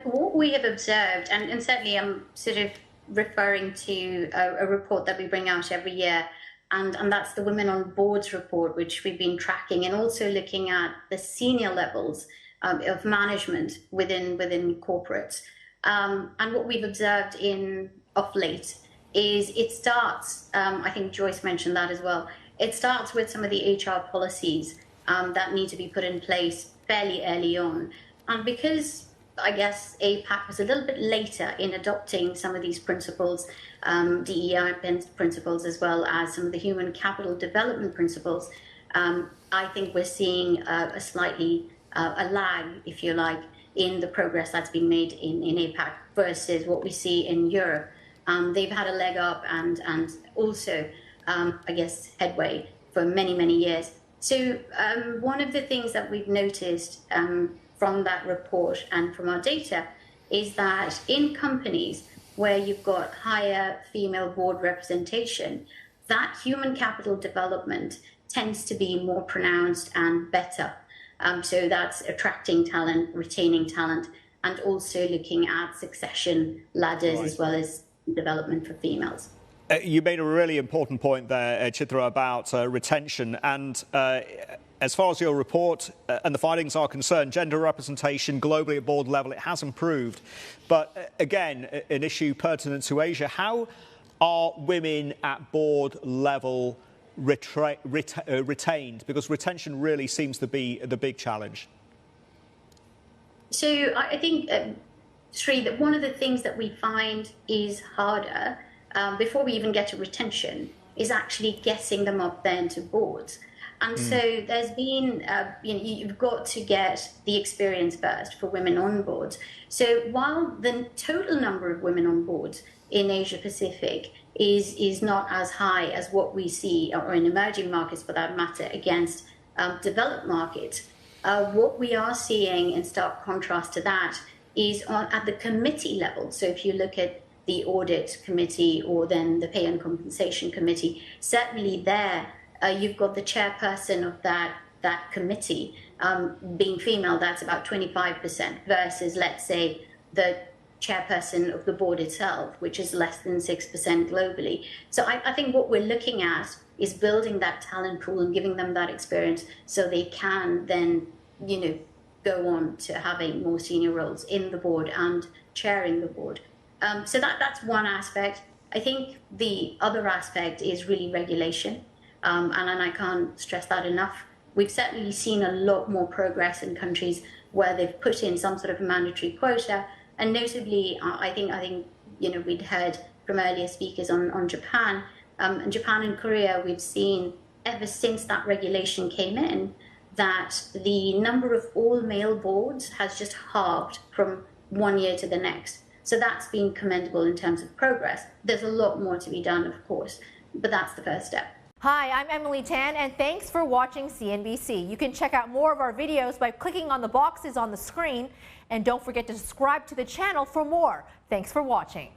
What we have observed, and certainly I'm sort of referring to a report that we bring out every year, and that's the Women on Boards report, which we've been tracking, and also looking at the senior levels of management within corporates. And what we've observed of late is it starts, I think Joyce mentioned that as well, it starts with some of the HR policies that need to be put in place fairly early on. And because I guess APAC was a little bit later in adopting some of these principles, DEI principles, as well as some of the human capital development principles, I think we're seeing a slightly a lag, if you like, in the progress that's been made in APAC versus what we see in Europe. They've had a leg up and also, I guess, headway for many, many years. So one of the things that we've noticed from that report and from our data is that in companies where you've got higher female board representation, that human capital development tends to be more pronounced and better. So that's attracting talent, retaining talent, and also looking at succession ladders as well as development for females. You made a really important point there, Chitra, about retention. And as far as your report and the findings are concerned, gender representation globally at board level, it has improved. But again, an issue pertinent to Asia, how are women at board level retained? Because retention really seems to be the big challenge. So I think, Sri, that one of the things that we find is harder before we even get to retention is actually getting them up there into boards. And so there's been, you've got to get the experience first for women on boards. So while the total number of women on boards in Asia Pacific is not as high as what we see, or in emerging markets for that matter, against developed markets, what we are seeing in stark contrast to that is at the committee level. So if you look at the audit committee or then the pay and compensation committee, certainly there you've got the chairperson of that committee being female. That's about 25% versus, let's say, the chairperson of the board itself, which is less than 6% globally. So I think what we're looking at is building that talent pool and giving them that experience so they can then, go on to having more senior roles in the board and chairing the board. So that's one aspect. I think the other aspect is really regulation. And I can't stress that enough. We've certainly seen a lot more progress in countries where they've put in some sort of mandatory quota. And notably, I think we'd heard from earlier speakers on Japan. And Japan and Korea, we've seen ever since that regulation came in, that the number of all-male boards has just halved from one year to the next. So that's been commendable in terms of progress. There's a lot more to be done, of course, but that's the first step. Hi, I'm Emily Tan, and thanks for watching CNBC. You can check out more of our videos by clicking on the boxes on the screen, and don't forget to subscribe to the channel for more. Thanks for watching.